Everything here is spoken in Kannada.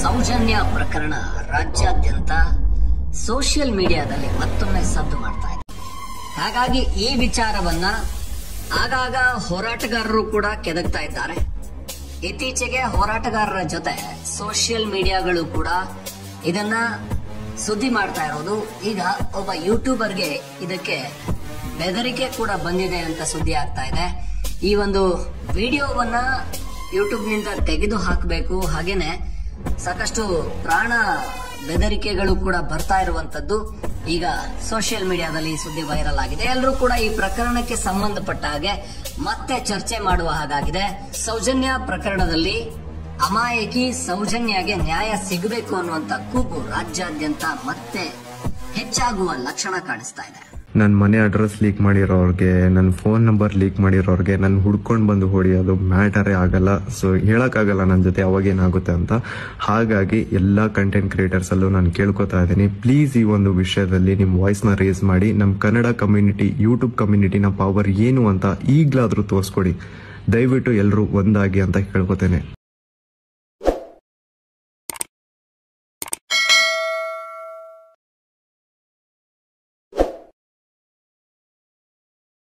ಸೌಜನ್ಯ ಪ್ರಕರಣ ರಾಜ್ಯಾದ್ಯಂತ ಸೋಷಿಯಲ್ ಮೀಡಿಯಾದಲ್ಲಿ ಮತ್ತೊಮ್ಮೆ ಸದ್ದು ಮಾಡ್ತಾ ಇದೆ. ಹಾಗಾಗಿ ಈ ವಿಚಾರವನ್ನ ಆಗಾಗ ಹೋರಾಟಗಾರರು ಕೂಡ ಕೆದಕ್ತಾ ಇದ್ದಾರೆ. ಇತ್ತೀಚೆಗೆ ಹೋರಾಟಗಾರರ ಜೊತೆ ಸೋಷಿಯಲ್ ಮೀಡಿಯಾಗಳು ಕೂಡ ಇದನ್ನ ಸುದ್ದಿ ಮಾಡ್ತಾ ಇರೋದು. ಈಗ ಒಬ್ಬ ಯೂಟ್ಯೂಬರ್ಗೆ ಇದಕ್ಕೆ ಬೆದರಿಕೆ ಕೂಡ ಬಂದಿದೆ ಅಂತ ಸುದ್ದಿ ಆಗ್ತಾ ಇದೆ. ಈ ಒಂದು ವಿಡಿಯೋವನ್ನ ಯೂಟ್ಯೂಬ್ ನಿಂದ ತೆಗೆದು ಹಾಕಬೇಕು, ಹಾಗೇನೆ ಸಾಕಷ್ಟು ಪ್ರಾಣ ಬೆದರಿಕೆಗಳು ಕೂಡ ಬರ್ತಾ ಇರುವಂತದ್ದು ಈಗ ಸೋಷಿಯಲ್ ಮೀಡಿಯಾದಲ್ಲಿ ಸುದ್ದಿ ವೈರಲ್ ಆಗಿದೆ. ಎಲ್ಲರೂ ಕೂಡ ಈ ಪ್ರಕರಣಕ್ಕೆ ಸಂಬಂಧಪಟ್ಟ ಹಾಗೆ ಮತ್ತೆ ಚರ್ಚೆ ಮಾಡುವ ಹಾಗಾಗಿದೆ. ಸೌಜನ್ಯ ಪ್ರಕರಣದಲ್ಲಿ ಅಮಾಯಕಿ ಸೌಜನ್ಯಗೆ ನ್ಯಾಯ ಸಿಗಬೇಕು ಅನ್ನುವಂತ ಕೂಗು ರಾಜ್ಯಾದ್ಯಂತ ಮತ್ತೆ ಹೆಚ್ಚಾಗುವ ಲಕ್ಷಣ ಕಾಣಿಸ್ತಾ ಇದೆ. ನನ್ನ ಮನೆ ಅಡ್ರೆಸ್ ಲೀಕ್ ಮಾಡಿರೋರ್ಗೆ, ನನ್ನ ಫೋನ್ ನಂಬರ್ ಲೀಕ್ ಮಾಡಿರೋರ್ಗೆ ನನ್ನ ಹುಡ್ಕೊಂಡು ಬಂದು ಹೊಡಿಯೋದು ಮ್ಯಾಟರೇ ಆಗಲ್ಲ. ಸೊ ಹೇಳಕ್ಕಾಗಲ್ಲ ನನ್ನ ಜೊತೆ ಅವಾಗೇನಾಗುತ್ತೆ ಅಂತ. ಹಾಗಾಗಿ ಎಲ್ಲ ಕಂಟೆಂಟ್ ಕ್ರಿಯೇಟರ್ಸ್ ಅಲ್ಲೂ ನಾನು ಕೇಳ್ಕೊತಾ ಇದ್ದೀನಿ, ಪ್ಲೀಸ್ ಈ ಒಂದು ವಿಷಯದಲ್ಲಿ ನಿಮ್ಮ ವಾಯ್ಸ್ನ ರೇಸ್ ಮಾಡಿ ನಮ್ಮ ಕನ್ನಡ ಕಮ್ಯುನಿಟಿ, ಯೂಟ್ಯೂಬ್ ಕಮ್ಯುನಿಟಿನ ಪವರ್ ಏನು ಅಂತ ಈಗಲಾದ್ರೂ ತೋರಿಸ್ಕೊಡಿ. ದಯವಿಟ್ಟು ಎಲ್ಲರೂ ಒಂದಾಗಿ ಅಂತ ಕೇಳ್ಕೊತೇನೆ.